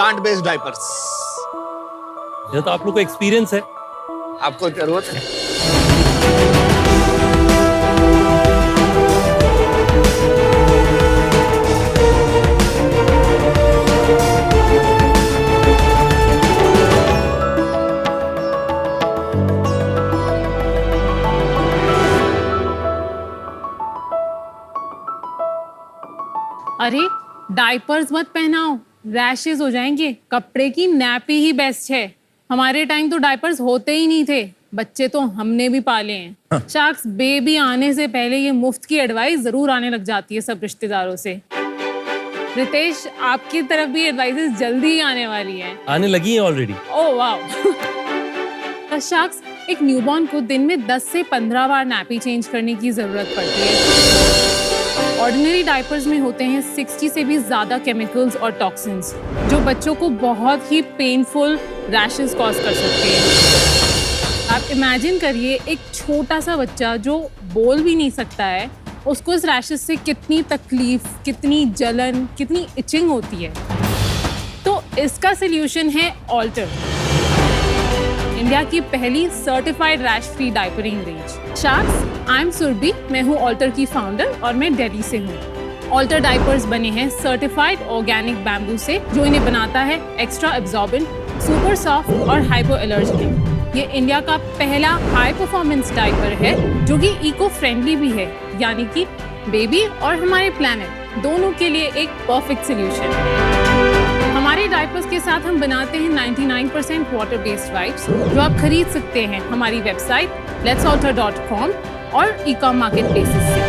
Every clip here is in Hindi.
Plant based diapers. ये तो आप लोग को एक्सपीरियंस है। आपको जरूरत है? अरे डायपर्स मत पहनाओ, रैशेस हो जाएंगे। कपड़े की नैपी ही बेस्ट है। हमारे टाइम तो डायपर्स होते ही नहीं थे, बच्चे तो हमने भी पाले हैं। शार्क्स, बेबी आने से पहले ये मुफ्त की एडवाइस जरूर आने लग जाती है सब रिश्तेदारों से। रितेश, आपकी तरफ भी एडवाइसेस जल्दी ही आने वाली हैं। आने लगी है ऑलरेडी। ओह वाह। शार्क्स, एक न्यूबॉर्न को दिन में 10 से 15 बार नैपी चेंज करने की जरूरत पड़ती है। ऑर्डिनरी डायपर्स में होते हैं 60 से भी ज़्यादा केमिकल्स और टॉक्सिन्स जो बच्चों को बहुत ही पेनफुल रैशेस कॉज कर सकते हैं। आप इमेजिन करिए, एक छोटा सा बच्चा जो बोल भी नहीं सकता है, उसको इस रैशेस से कितनी तकलीफ, कितनी जलन, कितनी इचिंग होती है। तो इसका सल्यूशन है ऑल्टर, इंडिया की पहली certified rash free diapering range. Sharks, I am Surabhi, मैं हूँ ऑल्टर की फाउंडर और मैं दिल्ली से हूँ। ऑल्टर डायपर्स बने हैं सर्टिफाइड ऑर्गेनिक बैम्बू से, जो इन्हें बनाता है एक्स्ट्रा एब्जॉर्बेंट, सुपर सॉफ्ट और हाइपो एलर्जेनिक। ये इंडिया का पहला हाई परफॉर्मेंस डायपर है जो कि इको फ्रेंडली भी है, यानी कि बेबी और हमारे प्लैनेट दोनों के लिए एक परफेक्ट सोल्यूशन। हमारे डायपर्स के साथ हम बनाते हैं 99% वाटर बेस्ड वाइप्स, जो आप खरीद सकते हैं हमारी वेबसाइट letsalter.com और ई-कॉम मार्केट प्लेसेस से।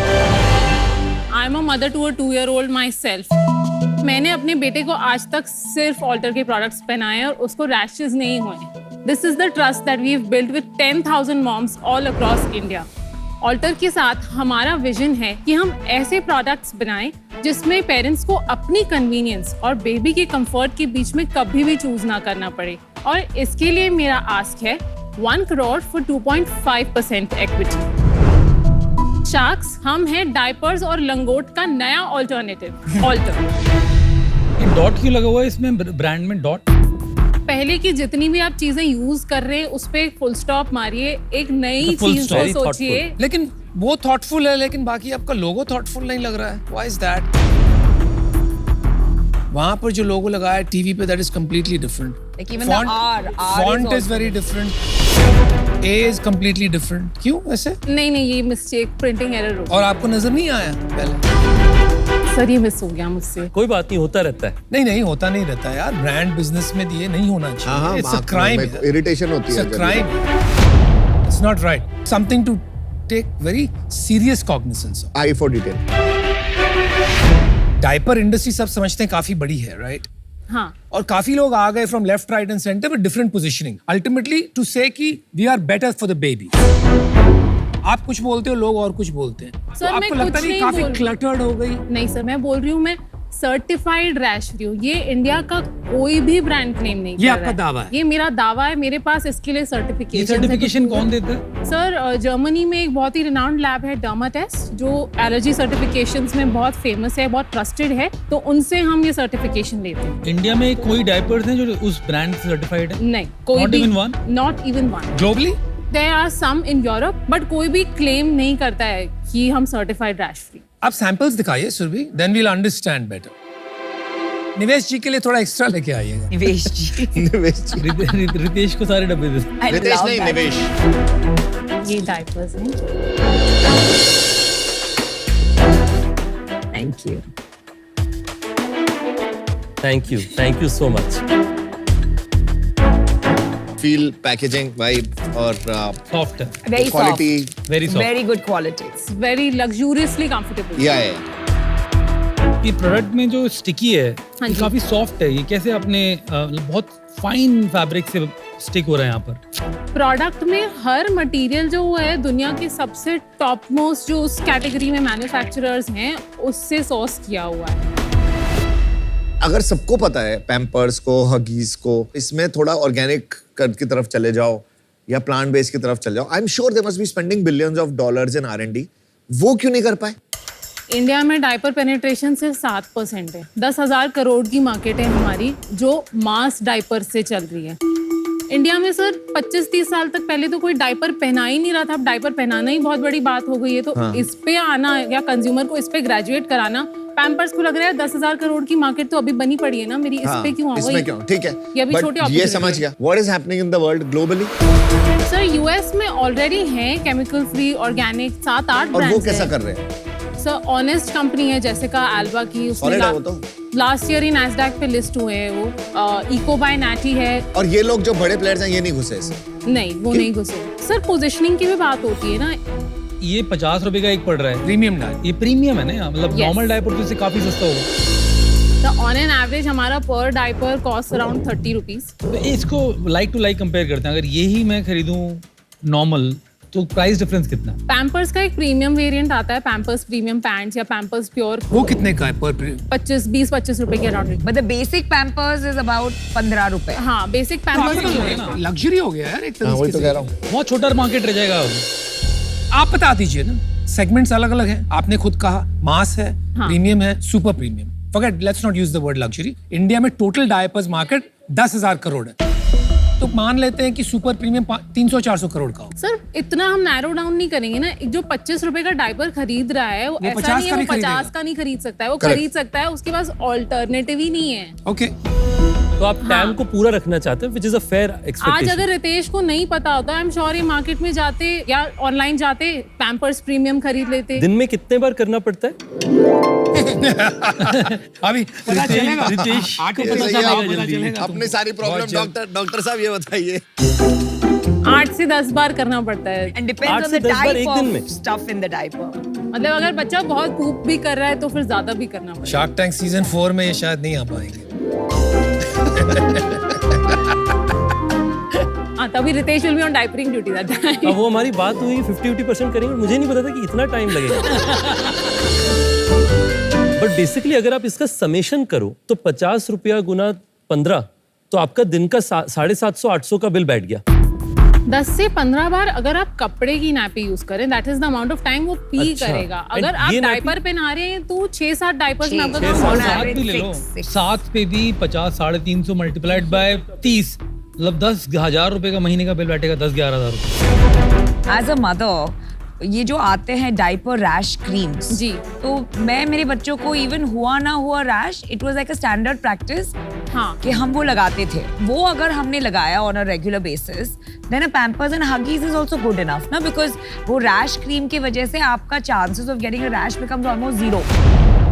I am a mother to a 2-year-old myself. मैंने अपने बेटे को आज तक सिर्फ ऑल्टर के प्रोडक्ट्स पहनाए और उसको रैशेस नहीं हुए। This is the trust that we have built with 10,000 moms all across India. Alter के साथ हमारा विजन है कि हम ऐसे प्रोडक्ट्स बनाएं जिसमें पेरेंट्स को अपनी कन्वीनियंस और बेबी के कंफर्ट के बीच में कभी भी चूज ना करना पड़े। और इसके लिए मेरा आस्क है 1 crore for 2.5% इक्विटी। शार्क्स, हम हैं डायपर्स और लंगोट का नया ऑल्टरनेटिव, ऑल्टर। ये डॉट क्यों लगा हुआ है इसमें, ब्रांड में डॉट? पहले की जितनी भी आप चीजें यूज कर रहे हैं उस पे फुल स्टॉप मारिए, एक नई चीज को सोचिए। लेकिन वो थॉटफुल है, लेकिन बाकी आपका लोगो थॉटफुल नहीं लग रहा है। Why is that? वहां पर जो लोगो लगा है टीवी पे, that is completely different. Like even the R font is is very different, A is completely different. क्यों ऐसे? नहीं, ये मिस्टेक, प्रिंटिंग एरर हो। और आपको नजर नहीं आया पहले? सर, ये मिस हो गया मुझसे। कोई बात नहीं, होता रहता है। नहीं होता नहीं रहता यार। ब्रांड बिजनेस में ये नहीं होना चाहिए। इट्स अ क्राइम, इरिटेशन होती है। It's a crime, it's not right. Something to take very serious cognizance. Eye for detail. Diaper industry सब समझते हैं काफी बड़ी है, राइट? हाँ, और काफी लोग आ गए from left, right and centre with different positioning, ultimately to say कि we are better for the baby. आप कुछ बोलते हो, लोग और कुछ बोलते हैं। सर, तो मैं आपको लगता कुछ नहीं नहीं काफी बोल रही। क्लटर्ड हो गई? नहीं सर, मैं बोल रही हूँ मैं सर्टिफाइड रैश फ्री हूँ। ये इंडिया का कोई भी ब्रांड क्लेम नहीं कर ये रहा आपका दावा है? ये मेरा दावा है। मेरे पास इसके लिए ये सर्टिफिकेशन सर्टिफिकेशन कौन देता है? सर, जर्मनी में एक बहुत ही रिनाउंड लैब है, डर्माटेस्ट, जो एलर्जी सर्टिफिकेशंस में बहुत फेमस है, बहुत ट्रस्टेड है। तो उनसे हम ये सर्टिफिकेशन लेते हैं। इंडिया में कोई डायपर्स हैं जो उस ब्रांड से सर्टिफाइड है? नहीं, कोई Not भी even one? Not even one. Globally there are some in Europe, but कोई भी क्लेम नहीं करता है कि हम सर्टिफाइड रैश फ्री। आप सैंपल्स दिखाइए Surabhi, then we'll understand better. Nivesh ji के लिए थोड़ा एक्स्ट्रा लेके आइएगा। निवेश जी। निवेश जी। रितेश को सारे डब्बे दे। I रितेश love नहीं, that. निवेश। ये डायपर्स हैं। Thank you. Thank you so much. Feel, packaging, vibe और सॉफ्ट है, Very quality. soft. Very soft. Very good qualities. Very लग्जूरियसली comfortable. या ये प्रोडक्ट में जो स्टिकी है हाँ ये जी। काफी सॉफ्ट है। ये कैसे अपने बहुत फाइन फैब्रिक से स्टिक हो रहा है यहाँ पर? प्रोडक्ट में हर मटेरियल जो है दुनिया के सबसे टॉप मोस्ट जो उस कैटेगरी में मैन्युफैक्चरर्स हैं उससे सोर्स किया हुआ है। अगर सबको पता है पैम्पर्स को, हगीज को, इसमें थोड़ा ऑर्गेनिक की तरफ चले जाओ या प्लांट बेस्ड की तरफ चले जाओ, I am sure they must be spending billions of dollars in R&D। वो क्यों नहीं कर पाए? इंडिया में डायपर पेनिट्रेशन सिर्फ 7% है। 10,000 करोड़ की मार्केट है हमारी जो मास डायपर से चल रही है। इंडिया में सर 25-30 साल तक पहले तो कोई डायपर पहना ही नहीं रहा था। अब डायपर पहनाना ही बहुत बड़ी बात हो गई है। तो इस पे आना या कंज्यूमर को इस पे ग्रेजुएट कराना, पैम्पर्स को लग रहा है 10,000 करोड़ की मार्केट तो अभी बनी पड़ी है ना मेरी, इस पे क्यों इसमें क्यों? ठीक है, ये अभी But छोटी ये opportunity समझ गया what is happening in the world globally. Sir US में ऑलरेडी है केमिकल फ्री ऑर्गेनिक 7-8 और ब्रांड्स वो कैसा कर रहे हैं? सर ऑनेस्ट कंपनी है जैसिका एल्बा की, Solid है वो तो। लास्ट ईयर ही नैस्डैक पे लिस्ट हुए हैं वो। इको बाय नैटी है। और ये लोग जो बड़े प्लेयर्स हैं ये नहीं घुसे इसमें? नहीं वो नहीं घुसे सर। पोजीशनिंग की भी बात होती है ना। ये 50 रुपए का एक पड़ रहा है, प्रीमियम डाल। ये प्रीमियम है ना यार, मतलब Yes. नॉर्मल डायपर तो इससे काफी सस्ता होगा। तो ऑन एन एवरेज हमारा पर डायपर कॉस्ट अराउंड 30 रुपीज। तो इसको लाइक टू लाइक कंपेयर करते हैं, अगर यही मैं खरीदूं नॉर्मल तो प्राइस डिफरेंस कितना है? पैम्पर्स का एक प्रीमियम वेरिएंट आता है, पैम्पर्स प्रीमियम पैंट्स या पैम्पर्स प्योर, वो कितने का है पर 20-25 रुपए के around. But the basic Pampers is about 15 रुपए. हाँ बेसिक पैम्पर्स लग्जरी हो गया यार एक हाँ वही तरीके तो से। कह रहा हूँ। बहुत छोटा मार्केट रह जाएगा। आप बता दीजिए ना, सेगमेंट्स अलग अलग हैं। आपने खुद कहा मास है, हाँ। प्रीमियम है, super premium. Forget, let's not use the word luxury. India में टोटल डायपर्स मार्केट 10,000 करोड़ है, तो मान लेते हैं कि सुपर प्रीमियम 300-400 करोड़ का हो। सर इतना हम नैरो डाउन नहीं करेंगे ना। जो 25 रुपए का डायपर खरीद रहा है वो ऐसा 50 नहीं है का वो नहीं 50 खरीदेगा। का नहीं खरीद सकता है, वो Correct. खरीद सकता है, उसके पास ऑल्टरनेटिव ही नहीं है। ओके, तो आप टैम को पूरा रखना चाहते हैं, विच इज अ फेयर आज एक्सपेक्टेशन। अगर रितेश को नहीं पता होता, आई एम श्योर ये मार्केट में जाते या ऑनलाइन जाते पैम्पर्स प्रीमियम खरीद लेते। दिन में कितने बार करना पड़ता है? अभी पता चलेगा। रितेश को आके पता पता चलेगा चलेगा, जल्दी। चलेगा अपनी तुमको। सारी प्रॉब्लम बहुत जल्द। डॉक्टर साहब ये बताइए। 8 से 10 बार करना पड़ता है। And depends 8 on से the 10 बार type एक दिन में? of stuff in the diaper. मतलब अगर बच्चा बहुत पूप भी कर रहा है तो फिर ज्यादा भी करना पड़ेगा। शार्क टैंक सीजन 4 में ये शायद नहीं आ पाएंगे। हाँ तभी Ritesh will be on diapering duty that time. अब वो हमारी बात हुई 50-80% करेंगे, मुझे नहीं पता था कि इतना टाइम लगेगा। बट बेसिकली अगर आप इसका समेशन करो तो 50 रुपया गुना 15 तो आपका दिन का 750-800 का बिल बैठ गया। 10 से 15 बार अगर आप कपड़े की नैपी यूज करें, that is the amount of time वो पी अच्छा। करेगा। And अगर आप ये डायपर पहना रहे हैं तो 6-7 डायपर्स में आपका छह, काम छह, हो सात, रहा है। सात भी ले लो, 7 पे भी 50 350 मल्टीप्लाइड बाय 30, मतलब 10,000 रुपए का महीने का बिल बैठेगा, 10-11,000 रुपए। As a mother, ये जो आते हैं डायपर रैश क्रीम्स जी। तो मैं मेरे बच्चों को इवन हुआ ना हुआ rash, it was like a standard practice हाँ कि हम वो लगाते थे। वो अगर हमने लगाया on a regular basis, then a Pampers and Huggies is also good enough ना, बिकॉज वो रैश क्रीम की वजह से आपका chances of getting a rash becomes almost 0।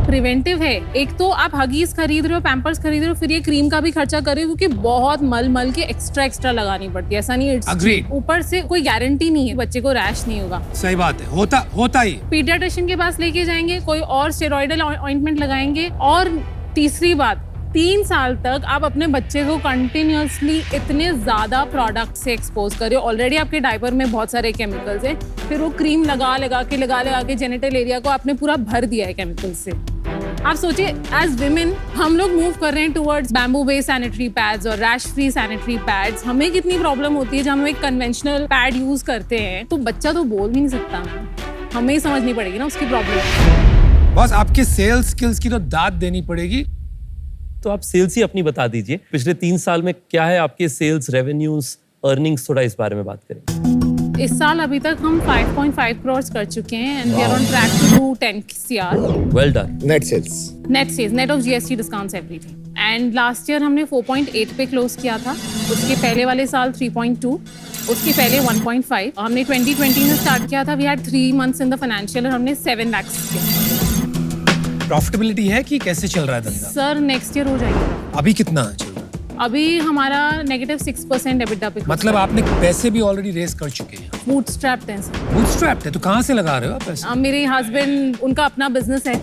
Preventive है। एक तो आप हगीज खरीद रहे हो, पैम्पर्स खरीद रहे हो, फिर ये क्रीम का भी खर्चा कर रहे हो क्योंकि बहुत मल के एक्स्ट्रा लगानी पड़ती है। ऐसा नहीं है Agreed. ऊपर से कोई गारंटी नहीं है बच्चे को रैश नहीं होगा। सही बात है, होता ही। पीडियाट्रिशियन के पास लेके जाएंगे, कोई और स्टेरॉइडल ऑइंटमेंट लगाएंगे। और तीसरी बात, 3 साल तक आप अपने बच्चे को कंटिन्यूअसली इतने ज्यादा प्रोडक्ट से एक्सपोज कर रहे हो। ऑलरेडी आपके डायपर में बहुत सारे केमिकल्स हैं, फिर वो क्रीम लगा के जेनिटल एरिया को आपने पूरा भर दिया है केमिकल से। आप सोचिए एज विमेन हम लोग मूव कर रहे हैं towards bamboo based sanitary pads और रैश फ्री सैनिटरी पैड्स। हमें कितनी प्रॉब्लम होती है जब हम एक कन्वेंशनल पैड यूज करते हैं, तो बच्चा तो बोल भी नहीं सकता, हमें ही समझनी पड़ेगी ना उसकी प्रॉब्लम। बस आपके सेल्स स्किल्स की तो दाद देनी पड़ेगी। तो आप सेल्स ही अपनी बता दीजिए, पिछले 3 साल में क्या है आपके सेल्स, रेवेन्यूज, अर्निंग्स, थोड़ा इस बारे में बात करें। इस साल अभी तक हम 5.5 करोड़ कर चुके हैं and we are on track to do 10 CR well done. Net sales. Net sales, net of GST discounts everything. And last year हमने 4.8 पे क्लोज किया था, उसके पहले वाले साल 3.2, उसके पहले 1.5। हमने 2020 में स्टार्ट किया था, we had 3 months in the financial और हमने 7 लाख किया। प्रॉफिटेबिलिटी है कि कैसे चल रहा है धंधा? सर नेक्स्ट ईयर हो जाएगा। अभी कितना चल रहा है? अभी हमारा -6% EBITDA पे। मतलब आपने पैसे भी ऑलरेडी रेस कर चुके हैं। बूटस्ट्रैप्ड हैं सर। बूटस्ट्रैप्ड है तो कहाँ से लगा रहे हो आप पैसे? मेरे हस्बैंड, उनका अपना बिजनेस है।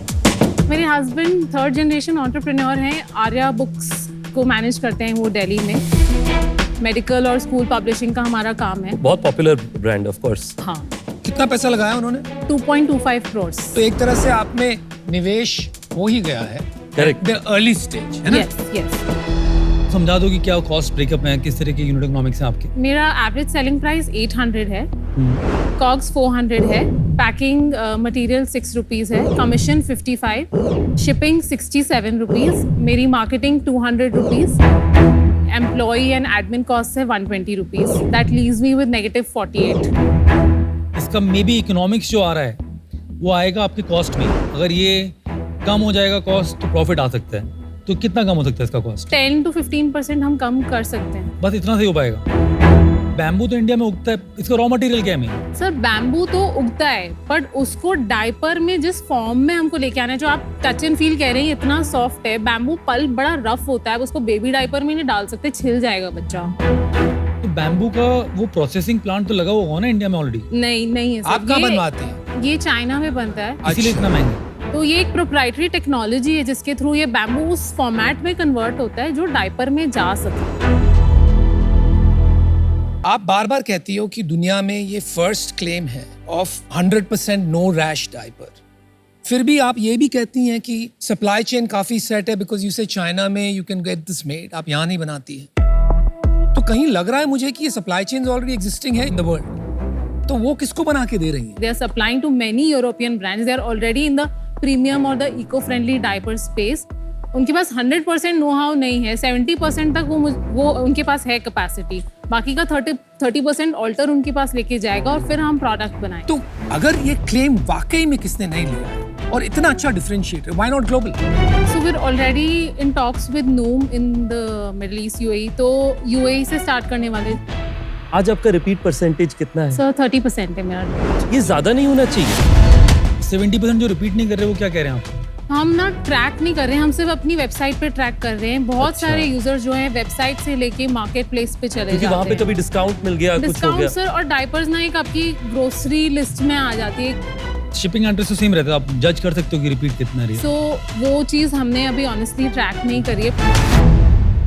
मेरे हस्बैंड 3rd जनरेशन एंटरप्रेन्योर हैं, आर्या बुक्स को मैनेज करते हैं वो दिल्ली में। मेडिकल और स्कूल पब्लिशिंग का हमारा काम है। बहुत पॉपुलर ब्रांड ऑफ कोर्स। हाँ कितना पैसा लगाया उन्होंने? 2.25 करोड़। तो एक तरह से आप में निवेश हो ही गया है। Correct. द अर्ली स्टेज है ना? यस। समझा दो कि क्या कॉस्ट ब्रेकअप है, किस तरह के यूनिट इकोनॉमिक्स हैं आपके? मेरा एवरेज सेलिंग प्राइस 800 है कॉग्स 400 है, पैकिंग मटेरियल 6 रुपीज़ है, कमीशन 55, शिपिंग 67 रुपीज़, मेरी marketing 200 rupees, employee and admin cost है 120 rupees, that leaves me with -48। इसका मे बी इकोनॉमिक्स जो आ रहा है वो आएगा आपके कॉस्ट में। अगर ये कम हो जाएगा कॉस्ट तो प्रॉफिट आ सकता है। तो कितना कम हो सकता है इसका कॉस्ट? 10 to 15% हम कम कर सकते हैं। बस इतना सही हो पाएगा। बैम्बू तो इंडिया में उगता है, इसका रॉ मटेरियल क्या है मेन? सर बैम्बू तो उगता है, बट उसको डायपर में जिस फॉर्म में हमको लेके आना है, जो आप टच एंड फील कह रहे हैं इतना सॉफ्ट है, बैम्बू पल्प बड़ा रफ होता है, उसको बेबी डायपर में नहीं डाल सकते, छिल जाएगा बच्चा। तो बैम्बू का वो प्रोसेसिंग प्लांट तो लगा हुआ होगा ना इंडिया में ऑलरेडी? नहीं है सर। आप कहाँ बनवाते हैं? ये चाइना में बनता है, इसीलिए इतना महंगा। तो ये एक प्रोप्राइटरी टेक्नोलॉजी है जिसके थ्रू ये बैम्बू उस फॉर्मेट में कन्वर्ट होता है जो डायपर में जा सके। आप बार बार कहती हो कि दुनिया में ये फर्स्ट क्लेम है ऑफ 100% नो रैश डायपर, फिर भी आप ये भी कहती हैं कि सप्लाई चेन काफी सेट है बिकॉज यू से चाइना में you can get this made, आप यहाँ नहीं बनाती है। तो कहीं लग रहा है मुझे कि ये सप्लाई चेन ऑलरेडी एग्जिस्टिंग है इन द वर्ल्ड, तो वो किसको बना के दे रही है? They are supplying to many European brands. They are already in the premium or the eco-friendly diaper space. उनके पास 100% नो हाउ नहीं है, 70% तक वो उनके पास है कैपेसिटी, बाकी का 30% ऑल्टर उनके पास लेके जाएगा और फिर हम प्रोडक्ट बनाएंगे। तो अगर ये क्लेम वाकई में किसने नहीं लिया और इतना अच्छा differentiator, why not global? So we're already in talks with Noom in the Middle East UAE, तो UAE से स्टार्ट करने वाले। आज आपका रिपीट परसेंटेज कितना है? सर 30% है मेरा। ये ज्यादा नहीं होना चाहिए। 70% जो रिपीट नहीं कर रहे वो क्या कह रहे हैं आप? हम ना ट्रैक नहीं कर रहे हैं, हम सिर्फ अपनी वेबसाइट पे ट्रैक कर रहे हैं। बहुत सारे यूजर जो हैं वेबसाइट से लेके मार्केट प्लेस पे चले क्योंकि जाते वहाँ पे हैं। कभी डिस्काउंट मिल गया, कुछ हो डिस्काउंट गया। सर, और डायपर्स ना एक आपकी ग्रोसरी लिस्ट में आ जाती है, शिपिंग एड्रेस तो सेम रहता है, आप जज कर सकते हो कि रिपीट कितना रही है। सो वो चीज़ हमने अभी ऑनेस्टली ट्रैक नहीं करी है।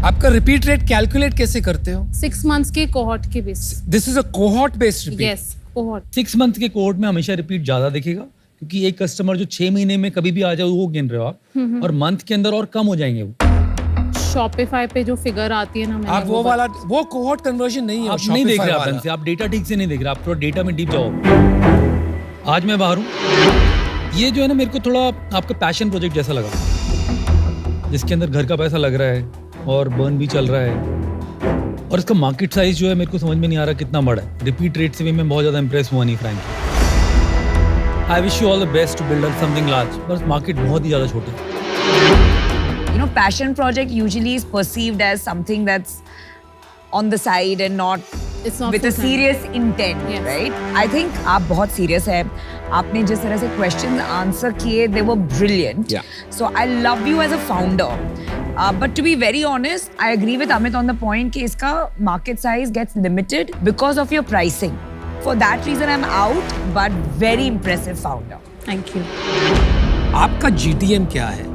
आपका रिपीट रेट कैलकुलेट कैसे करते हो? 6 months के कोहॉर्ट के base. This is a cohort based repeat. Yes, cohort. 6 month के कोर्ट में हमेशा रिपीट ज्यादा दिखेगा, क्योंकि एक कस्टमर जो 6 महीने में कभी भी आ जाए वो गिन रहे हो आप, और मंथ के अंदर और कम हो जाएंगे वो। शॉपिफाई पे जो फिगर आती है ना, मैंने आप वो वाला वो कोहॉर्ट कन्वर्जन नहीं है, आप वो नहीं देख रहे Shopify आप वाला। से, आप डेटा ठीक से नहीं देख रहे, आप थोड़ा डेटा में डीप जाओ। आज मैं बाहर हूँ, ये जो है ना मेरे को थोड़ा आपका पैशन प्रोजेक्ट जैसा लगा, जिसके अंदर घर का पैसा लग रहा है और बर्न भी चल रहा है, और इसका मार्केट साइज जो है मेरे को समझ में नहीं आ रहा कितना बड़ा है। रिपीट रेट से भी मैं बहुत ज्यादा इंप्रेस हुआ नहीं frankly. I wish you all the best to build up something large, बस मार्केट बहुत ही ज्यादा छोटा है। You know, passion project usually is perceived as something that's on the side and not It's not with a full-time. serious intent, Yes. right? I think आप बहुत serious हैं। आपने जिस तरह से questions answer किए, they were brilliant. Yeah. So I love you as a founder. But to be very honest, I agree with Amit on the point कि इसका market size gets limited because of your pricing. For that reason, I'm out, but very impressive founder. Thank you. आपका GTM क्या है?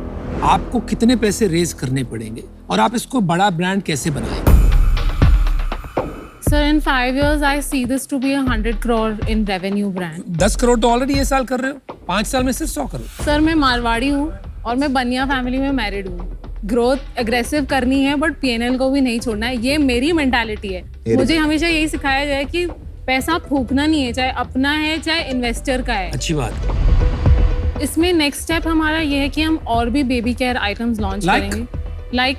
आपको कितने पैसे रेज करने पड़ेंगे और आप इसको बड़ा ब्रांड कैसे बनाएंगे? Sir in 5 years I see this to be a 100 crore in revenue brand. 10 crore तो ऑलरेडी ये साल कर रहे हो, 5 साल में सिर्फ 100 करोड़। सर मैं मारवाड़ी हूँ और मैं बनिया फैमिली में मैरिड हूँ। ग्रोथ एग्रेसिव करनी है बट PNL को भी नहीं छोड़ना है, ये मेरी मेंटालिटी है। मुझे हमेशा यही सिखाया जाए कि पैसा फूकना नहीं है, चाहे अपना है चाहे इन्वेस्टर का है। अच्छी बात। इसमें नेक्स्ट स्टेप हमारा ये है कि हम और भी baby care items launch Like? करेंगे।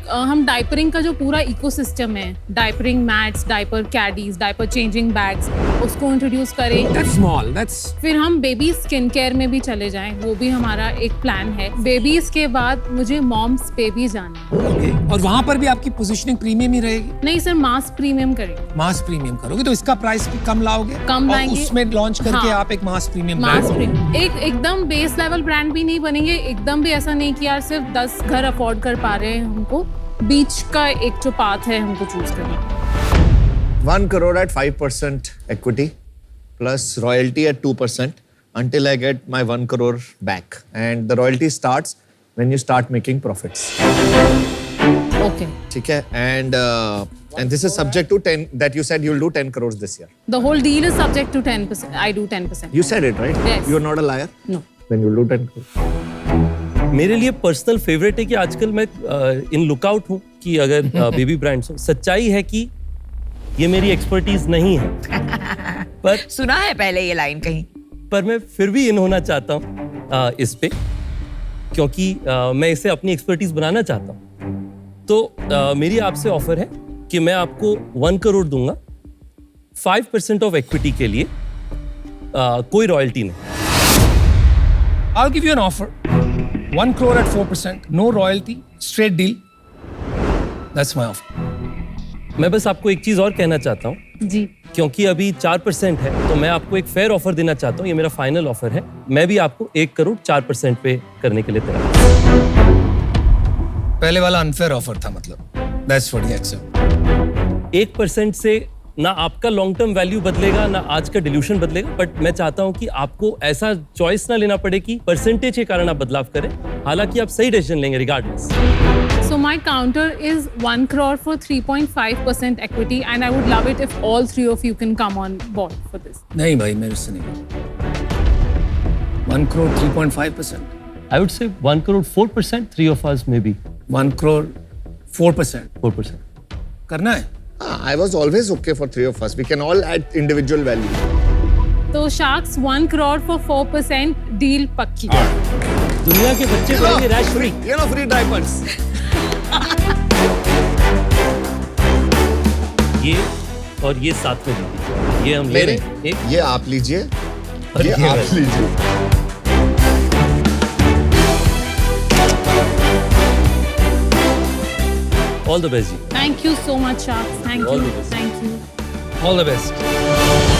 हम डाइपरिंग का जो पूरा इकोसिस्टम है, diapering mats, diaper caddies, diaper changing bags, उसको इंट्रोड्यूस करें। That's small, that's फिर हम बेबी स्किन केयर में भी चले जाएं, वो भी हमारा एक प्लान है। बेबीज के बाद मुझे मॉम्स पे भी जाना है। okay. और वहां पर भी आपकी पोजीशनिंग प्रीमियम ही रहेगी? नहीं सर, मास प्रीमियम करेंगे। मास प्रीमियम करोगे तो इसका प्राइस भी कम लाओगे? कम और लाएंगे। उसमें लॉन्च करके हाँ। आप एक मास प्रीमियम मास ब्रांड। प्रीमियम एकदम बेस लेवल ब्रांड भी नहीं बनेंगे, एकदम भी ऐसा नहीं कि यार सिर्फ 10 घर अफोर्ड कर पा रहे हैं, हमको बीच का एक जो पाथ है हमको चूज करना। 1 crore at 5% equity plus royalty at 2% until I get my 1 crore back. And the royalty starts when you start making profits. Okay, ठीक है? And this is subject to 10 that you said you'll do 10 crores this year. The whole deal is subject to 10%। I do 10%। You said it, right? Yes. You're not a liar? No, Then you'll do 10 crores. मेरे लिए पर्सनल फेवरेट है कि आजकल मैं इन लुकआउट हूँ कि अगर बेबी ब्रांड्स हो, सच्चाई है कि ये मेरी एक्सपर्टीज नहीं है। पर सुना है पहले ये लाइन कहीं? पर मैं फिर भी इन होना चाहता हूँ इस पे, क्योंकि मैं इसे अपनी एक्सपर्टीज बनाना चाहता हूँ। तो मेरी आपसे ऑफर है कि मैं आपको 1 करोड़ दूंगा 5% ऑफ इक्विटी के लिए, कोई रॉयल्टी नहीं। I'll give you an offer. 1 crore at 4%, no royalty, straight deal. That's my offer. मैं बस आपको एक चीज और कहना चाहता हूँ, जी क्योंकि अभी 4% है, तो मैं आपको एक फेयर ऑफर देना चाहता हूँ। ये मेरा फाइनल ऑफर है। मैं भी आपको 1 करोड़ 4% पे करने के लिए तैयार हूँ। पहले वाला अनफेयर ऑफर था मतलब. That's what you accept. 1% से ना आपका लॉन्ग टर्म वैल्यू बदलेगा, ना आज का डिल्यूशन बदलेगा, बट मैं चाहता हूं कि आपको ऐसा चॉइस ना लेना पड़े कि परसेंटेज के कारण आप बदलाव करें, हालांकि आप सही डिसीजन लेंगे regardless. So my counter is 1 crore for 3.5% equity, and I would love it if all three of you can come on board for this. नहीं भाई, मेरे से नहीं. 1 crore 3.5%. I would say 1 crore 4%, 3 of us maybe 1 crore 4%. 4%. करना है. I was always okay for 3 of us. We can all add individual value. तो Sharks 1 crore for 4% deal पक्की। दुनिया के बच्चे बनेंगे rash free. You know, free diapers. ये और ये साथ में दीजिए। ये हम ले रहे हैं एक, ये आप लीजिए, और ये ये आप वाला। लीजिए। ऑल द बेस्ट जी। Thank you so much, Sharks. Thank All you. the best. Thank you. All the best.